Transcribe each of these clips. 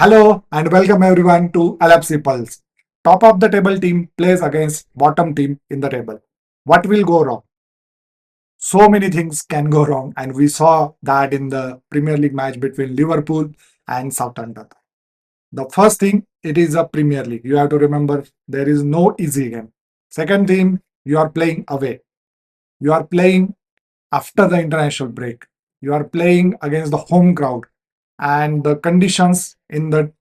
Hello and welcome everyone to L.F.C Pulse. Top of the table team plays against bottom team in the table. What will go wrong? So many things can go wrong, and we saw that in the Premier League match between Liverpool and Southampton. The first thing, it is a Premier League. You have to remember there is no easy game. Second thing, you are playing away. You are playing after the international break. You are playing against the home crowd, and the conditions in the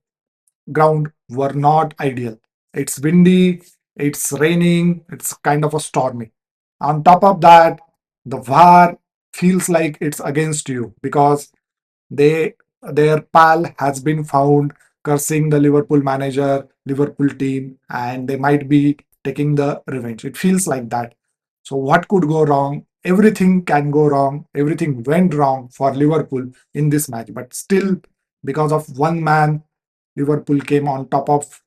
ground were not ideal. It's windy, it's raining, it's kind of a stormy. On top of that, the VAR feels like it's against you because they their pal has been found cursing the Liverpool manager, Liverpool team, and they might be taking the revenge. It feels like that. So what could go wrong? Everything can go wrong. Everything went wrong for Liverpool in this match, but still, because of one man, Liverpool came on top of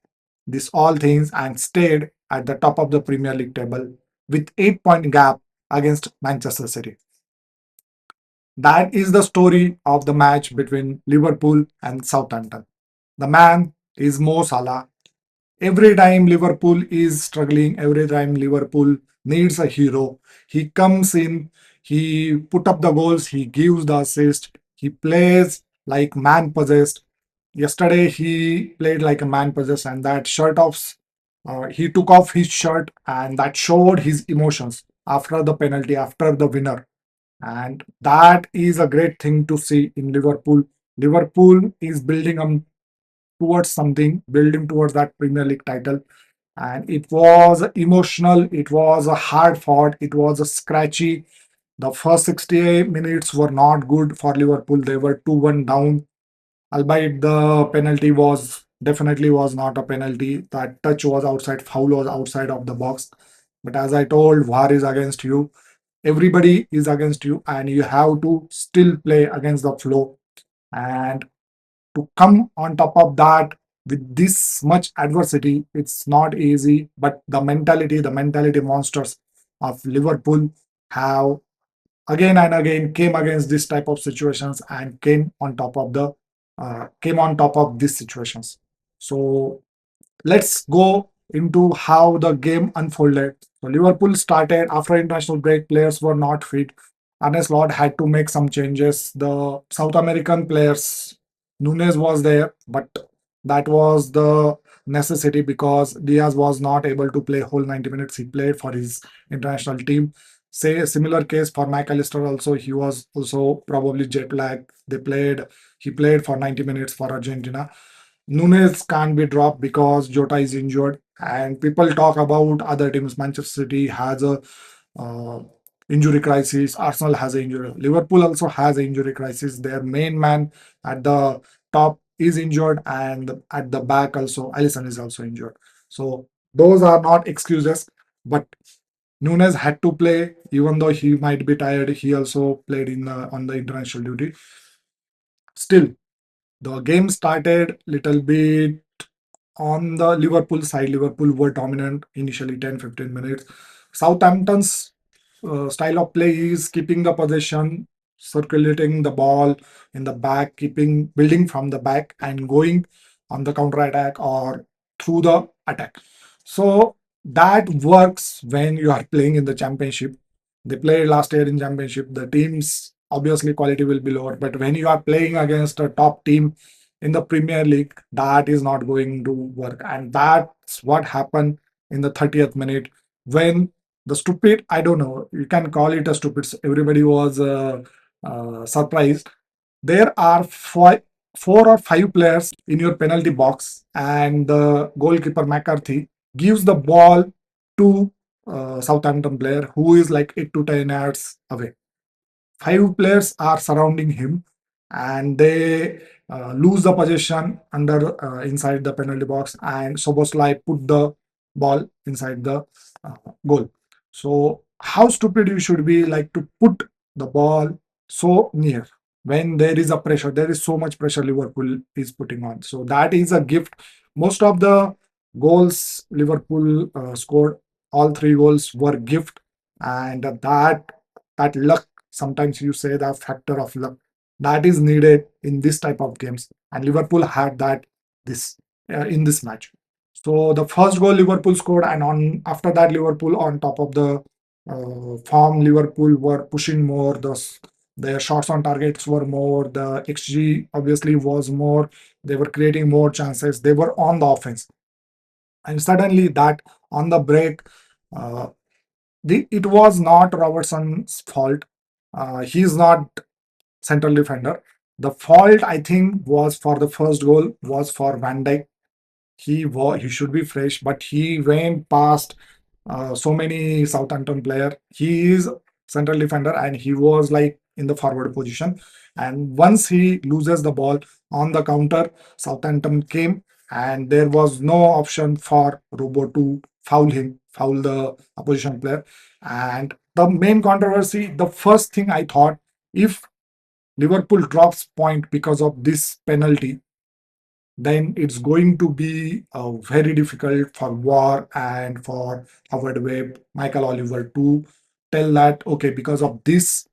this all things and stayed at the top of the Premier League table with 8 point gap against Manchester City. That is the story of the match between Liverpool and Southampton. The man is Mo Salah. Every time Liverpool is struggling, every time Liverpool needs a hero, he comes in, he put up the goals, he gives the assist, he plays like man possessed. Yesterday he played like a man possessed, and that shirt off, he took off his shirt, and that showed his emotions after the penalty, after the winner, and that is a great thing to see in Liverpool. Liverpool is building towards something, building towards that Premier League title. And it was emotional, it was a hard fought, it was a scratchy. The first 68 minutes were not good for Liverpool. They were 2-1 down, albeit the penalty was definitely was not a penalty. That touch was outside, foul was outside of the box. But as I told, VAR is against you. Everybody is against you, and you have to still play against the flow. And to come on top of that with this much adversity, it's not easy. But the mentality monsters of Liverpool have again and again came against this type of situations and came on top of these situations. So let's go into how the game unfolded. So Liverpool started after international break. Players were not fit. Ernest Lord had to make some changes. The South American players, Nunes was there, but that was the necessity because Diaz was not able to play whole 90 minutes. He played for his international team. Say a similar case for McAllister also. He was also probably jet lag. He played for 90 minutes for Argentina. Nunes can't be dropped because Jota is injured, and people talk about other teams. Manchester City has a uh, injury crisis. Arsenal has an injury. Liverpool also has an injury crisis. Their main man at the top is injured, and at the back also, Alisson is also injured. So those are not excuses, but Nunes had to play, even though he might be tired. He also played on the international duty. Still, the game started little bit on the Liverpool side. Liverpool were dominant initially 10-15 minutes. Southampton's style of play is keeping the possession, circulating the ball in the back, keeping building from the back and going on the counter attack or through the attack. So that works when you are playing in the championship. They played last year in championship. The team's obviously quality will be lower, but when you are playing against a top team in the Premier League, that is not going to work. And that's what happened in the 30th minute when the stupid, I don't know, you can call it a stupid, everybody was surprised. There are four or five players in your penalty box, and the goalkeeper McCarthy gives the ball to Southampton player who is like 8 to 10 yards away. Five players are surrounding him, and they lose the possession under inside the penalty box, and Szoboszlai put the ball inside the uh, goal. So how stupid you should be like to put the ball so near when there is a pressure, there is so much pressure Liverpool is putting on. So that is a gift. Most of the goals Liverpool scored, all three goals were gift, and that luck, sometimes you say the factor of luck, that is needed in this type of games, and Liverpool had that. this in this match. So the first goal Liverpool scored, and on after that Liverpool on top of the form, Liverpool were pushing more. Their shots on targets were more. The XG obviously was more. They were creating more chances. They were on the offense, and suddenly that on the break, uh, it was not Robertson's fault. He's not central defender. The fault I think was for the first goal was for Van Dijk. He should be fresh, but he went past so many Southampton player. He is central defender and he was like in the forward position. And once he loses the ball on the counter, Southampton came and there was no option for Robo to foul the opposition player. And the main controversy, the first thing I thought, if Liverpool drops point because of this penalty, then it's going to be very difficult for War and for Howard Webb, Michael Oliver to tell that okay, because of this,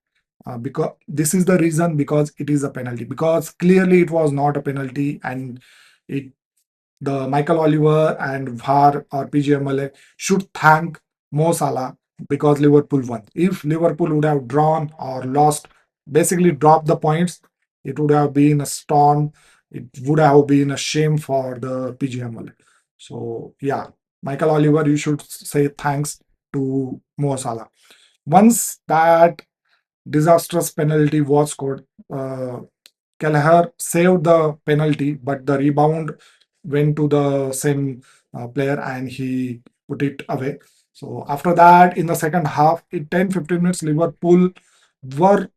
because this is the reason, because it is a penalty, because clearly it was not a penalty, and it the Michael Oliver and VAR or PGMLA should thank Mo Salah because Liverpool won. If Liverpool would have drawn or lost, basically dropped the points, it would have been a storm. It would have been a shame for the PGMLA. So yeah, Michael Oliver, you should say thanks to Mo Salah. Once that disastrous penalty was scored, Kelleher saved the penalty, but the rebound went to the same player and he put it away. So after that, in the second half, in 10-15 minutes, Liverpool were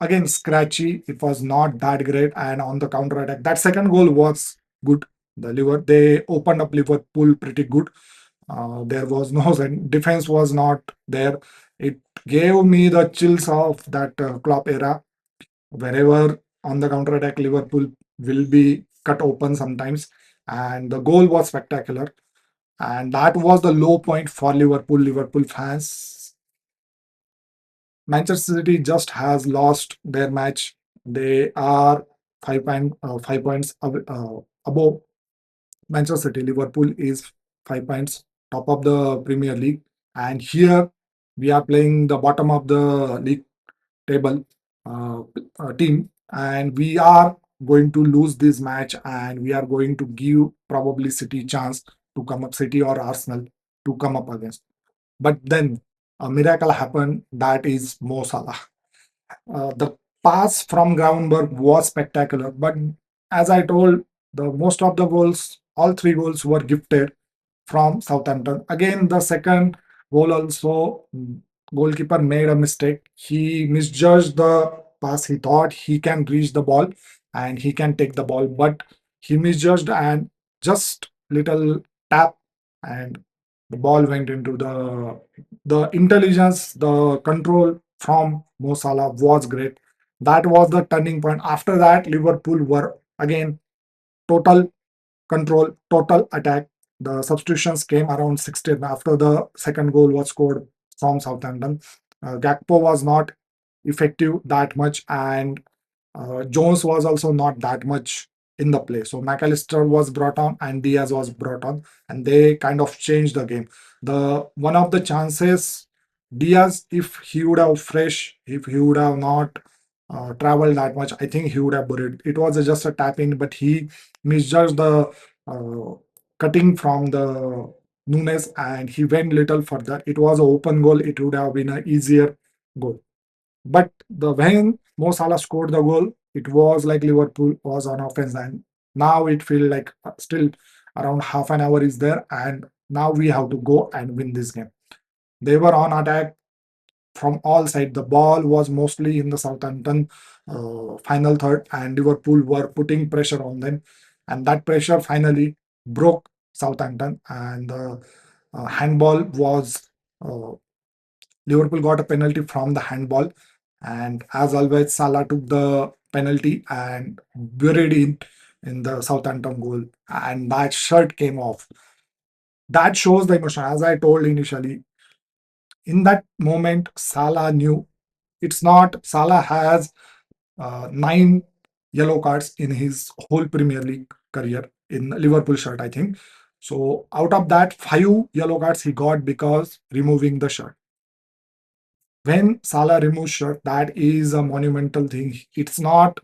again scratchy. It was not that great. And on the counter attack, that second goal was good. They opened up Liverpool pretty good. There was no defense was not there. It gave me the chills of that Klopp era. Wherever on the counter attack, Liverpool will be cut open sometimes, and the goal was spectacular. And that was the low point for Liverpool. Liverpool fans, Manchester City just has lost their match. They are 5 points above Manchester City. Liverpool is 5 points top of the Premier League, and here we are playing the bottom of the league table uh, team, and we are going to lose this match, and we are going to give probably City chance to come up, City or Arsenal to come up against. But then a miracle happened. That is Mo Salah. The pass from Gravenberch was spectacular, but as I told, the most of the goals, all three goals were gifted from Southampton. Again, the second goal also, goalkeeper made a mistake. He misjudged the pass. He thought he can reach the ball and he can take the ball, but he misjudged and just little tap, and the ball went into the intelligence, the control from Mo Salah was great. That was the turning point. After that, Liverpool were again total control, total attack. The substitutions came around 16 after the second goal was scored from Southampton. Gakpo was not effective that much, and Jones was also not that much in the play. So McAllister was brought on and Diaz was brought on, and they kind of changed the game. The one of the chances, Diaz, if he would have fresh, if he would have not traveled that much, I think he would have buried. It was just a tap in, but he misjudged the uh, cutting from the Nunes and he went little further. It was an open goal. It would have been an easier goal. But the when Mo Salah scored the goal, it was like Liverpool was on offense, and now it feels like still around half an hour is there, and now we have to go and win this game. They were on attack from all sides. The ball was mostly in the Southampton final third, and Liverpool were putting pressure on them, and that pressure finally broke Southampton, and the handball was. Liverpool got a penalty from the handball, and as always, Salah took the penalty and buried it in the Southampton goal, and that shirt came off. That shows the emotion. As I told initially, in that moment, Salah knew it's not. Salah has 9 yellow cards in his whole Premier League career in Liverpool shirt, I think. So out of that, 5 yellow cards he got because removing the shirt. When Salah removes shirt, that is a monumental thing. It's not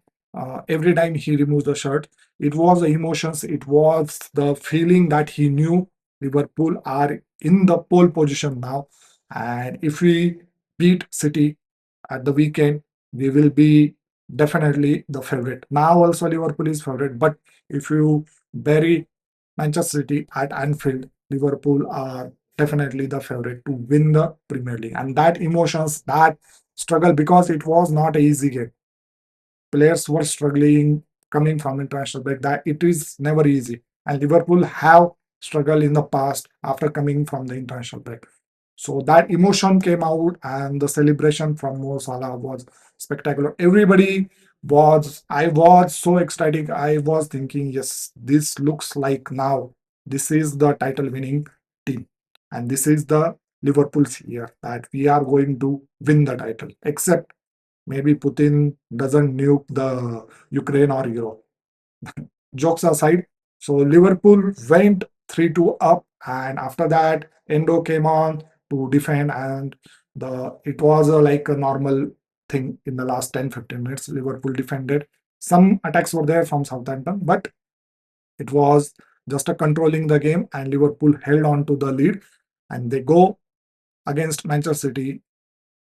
every time he removes the shirt. It was the emotions. It was the feeling that he knew Liverpool are in the pole position now, and if we beat City at the weekend, we will be definitely the favorite. Now also Liverpool is favorite, but if you bury Manchester City at Anfield, Liverpool are definitely the favorite to win the Premier League. And that emotions, that struggle, because it was not an easy game. Players were struggling coming from international break. That it is never easy. And Liverpool have struggled in the past after coming from the international break. So that emotion came out, and the celebration from Mo Salah was spectacular. Everybody I was so excited. I was thinking, yes, this looks like now this is the title winning team, and this is the Liverpool's year that we are going to win the title. Except maybe Putin doesn't nuke the Ukraine or Europe. Jokes aside, so Liverpool went 3-2 up, and after that, Endo came on to defend, and the it was like a normal thing in the last 10-15 minutes. Liverpool defended. Some attacks were there from Southampton, but it was just a controlling the game, and Liverpool held on to the lead, and they go against Manchester City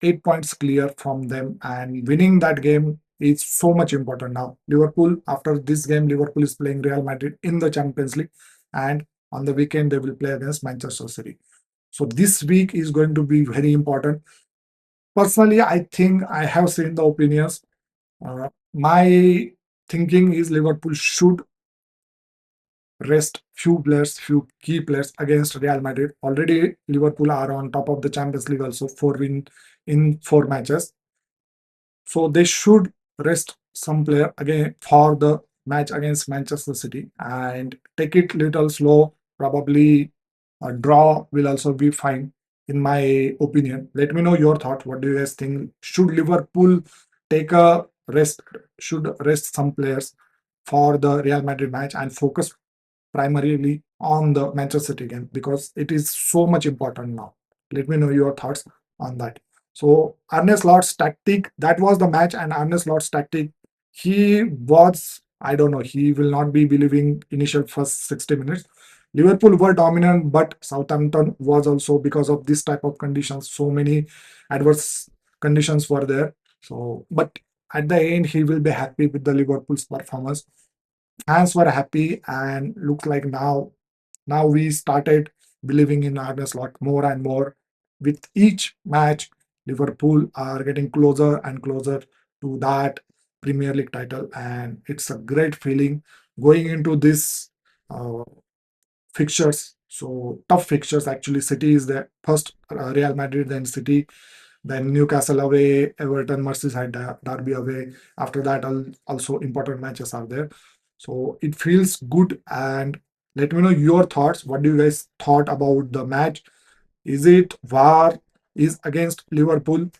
8 points clear from them, and winning that game is so much important now. Liverpool, after this game, Liverpool is playing Real Madrid in the Champions League, and on the weekend they will play against Manchester City. So this week is going to be very important. Personally, I think I have seen the opinions. My thinking is Liverpool should rest few players, few key players against Real Madrid. Already Liverpool are on top of the Champions League, also 4 win in 4 matches. So they should rest some player again for the match against Manchester City and take it little slow. Probably a draw will also be fine, in my opinion. Let me know your thought. What do you guys think? Should Liverpool take a rest? Should rest some players for the Real Madrid match and focus primarily on the Manchester City game, because it is so much important now. Let me know your thoughts on that. So Arne Slot's tactic, that was the match, and Arne Slot's tactic, he was, I don't know, he will not be believing initial first 60 minutes. Liverpool were dominant, but Southampton was also, because of this type of conditions, so many adverse conditions were there. So, but at the end, he will be happy with the Liverpool's performance. Fans were happy, and looks like now we started believing in Arne Slot more and more. With each match, Liverpool are getting closer and closer to that Premier League title, and it's a great feeling going into this uh, fixtures. So tough fixtures actually. City is the first, Real Madrid, then City, then Newcastle away, Everton, Merseyside Derby away. After that, also important matches are there. So it feels good. And let me know your thoughts. What do you guys thought about the match? Is it VAR is against Liverpool?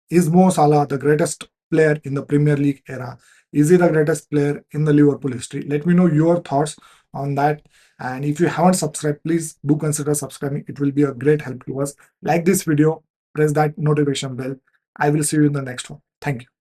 Is Mo Salah the greatest player in the Premier League era? Is he the greatest player in the Liverpool history? Let me know your thoughts on that. And if you haven't subscribed, please do consider subscribing. It will be a great help to us. Like this video, press that notification bell. I will see you in the next one. Thank you.